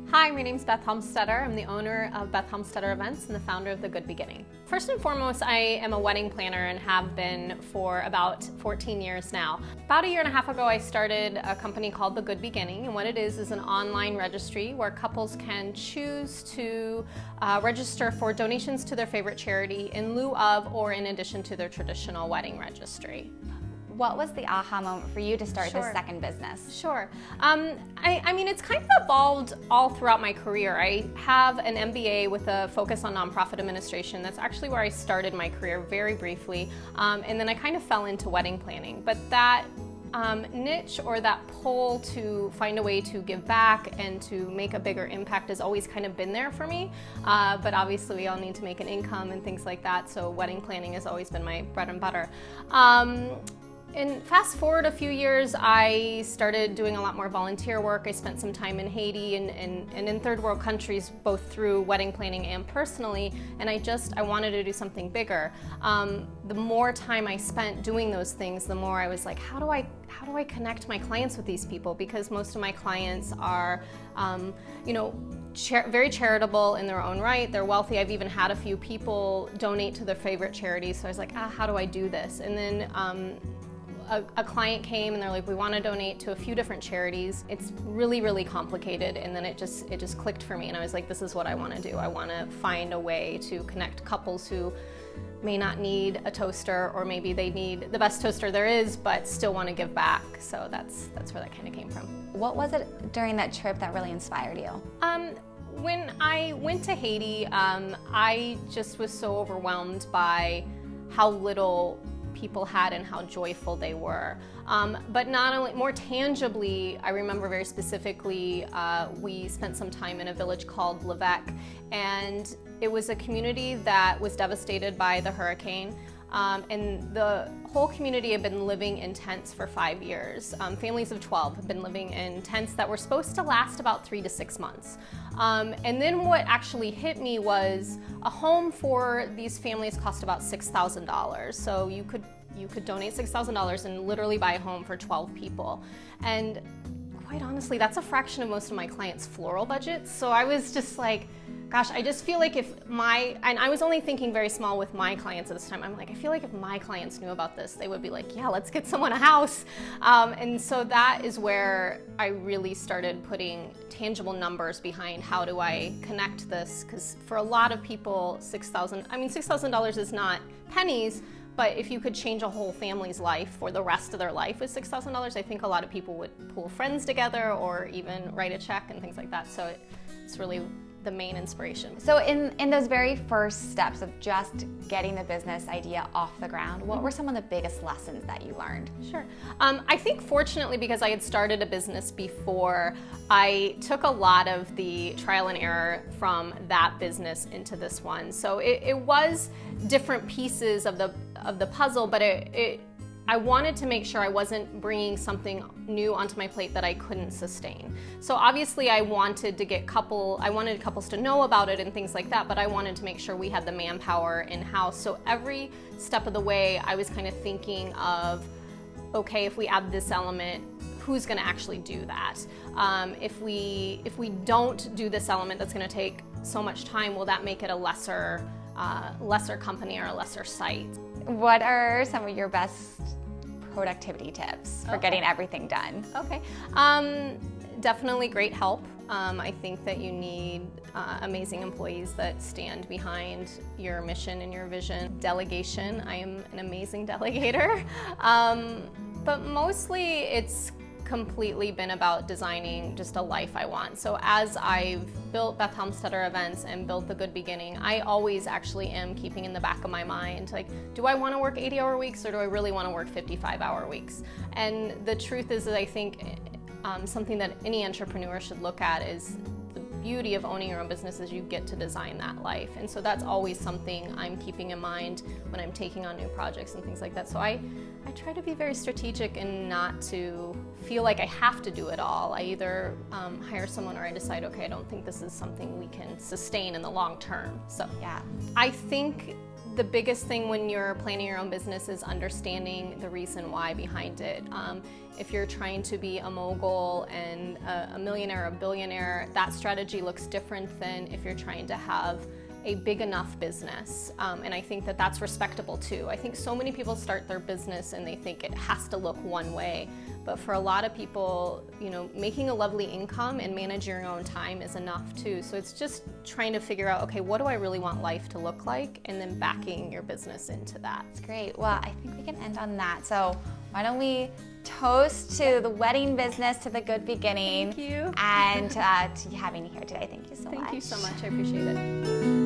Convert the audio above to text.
Hi, my name is Beth Helmstetter. I'm the owner of Beth Helmstetter Events and the founder of The Good Beginning. First and foremost, I am a wedding planner and have been for about 14 years now. About a year and a half ago, I started a company called The Good Beginning, and what it is an online registry where couples can choose to register for donations to their favorite charity in lieu of or in addition to their traditional wedding registry. What was the aha moment for you to start Sure. this second business? Sure. I mean, it's kind of evolved all throughout my career. I have an MBA with a focus on nonprofit administration. That's actually where I started my career very briefly. And then I kind of fell into wedding planning. But that niche or that pull to find a way to give back and to make a bigger impact has always kind of been there for me. But obviously we all need to make an income and things like that. So wedding planning has always been my bread and butter. And fast forward a few years, I started doing a lot more volunteer work. I spent some time in Haiti and in third world countries, both through wedding planning and personally, and I wanted to do something bigger. The more time I spent doing those things, the more I was like, how do I connect my clients with these people? Because most of my clients are, very charitable in their own right. They're wealthy. I've even had a few people donate to their favorite charities. So I was like, how do I do this? And then a client came and they're like, we want to donate to a few different charities. It's really, really complicated. And then it just clicked for me. And I was like, this is what I want to do. I want to find a way to connect couples who may not need a toaster, or maybe they need the best toaster there is, but still want to give back. So that's where that kind of came from. What was it during that trip that really inspired you? When I went to Haiti, I just was so overwhelmed by how little people had and how joyful they were. But not only, more tangibly, I remember very specifically, we spent some time in a village called Levesque, and it was a community that was devastated by the hurricane. And the whole community had been living in tents for 5 years. Families of 12 have been living in tents that were supposed to last about 3 to 6 months. And then what actually hit me was a home for these families cost about $6,000. So you could donate $6,000 and literally buy a home for 12 people. And quite honestly, that's a fraction of most of my clients' floral budgets. So I was just like, gosh, I just feel like and I was only thinking very small with my clients at this time. I'm like, I feel like if my clients knew about this, they would be like, yeah, let's get someone a house. And so that is where I really started putting tangible numbers behind how do I connect this, because for a lot of people, $6,000 is not pennies, but if you could change a whole family's life for the rest of their life with $6,000, I think a lot of people would pull friends together or even write a check and things like that. So it's really the main inspiration. So in those very first steps of just getting the business idea off the ground, what were some of the biggest lessons that you learned? Sure. I think fortunately, because I had started a business before, I took a lot of the trial and error from that business into this one. So it was different pieces of the puzzle, but I wanted to make sure I wasn't bringing something new onto my plate that I couldn't sustain. So obviously I wanted couples to know about it and things like that, but I wanted to make sure we had the manpower in-house. So every step of the way, I was kind of thinking of, okay, if we add this element, who's gonna actually do that? If we don't do this element that's gonna take so much time, will that make it a lesser company or a lesser site? What are some of your best productivity tips for getting everything done? Okay, definitely great help. I think that you need amazing employees that stand behind your mission and your vision. Delegation, I am an amazing delegator. But mostly it's completely been about designing just a life I want. So as I've built Beth Helmstetter Events and built The Good Beginning, I always actually am keeping in the back of my mind, like, do I want to work 80-hour weeks or do I really want to work 55-hour weeks? And the truth is that I think something that any entrepreneur should look at is the beauty of owning your own business is you get to design that life. And so that's always something I'm keeping in mind when I'm taking on new projects and things like that. So I try to be very strategic and not to feel like I have to do it all. I either hire someone or I decide, okay, I don't think this is something we can sustain in the long term. So yeah, I think the biggest thing when you're planning your own business is understanding the reason why behind it. If you're trying to be a mogul and a millionaire or a billionaire, that strategy looks different than if you're trying to have a big enough business. And I think that that's respectable too. I think so many people start their business and they think it has to look one way. But for a lot of people, you know, making a lovely income and managing your own time is enough too. So it's just trying to figure out, okay, what do I really want life to look like? And then backing your business into that. That's great. Well, I think we can end on that. So why don't we toast to the wedding business, to the good beginning. Thank you. And to having you here today. Thank you so much. Thank you so much. I appreciate it.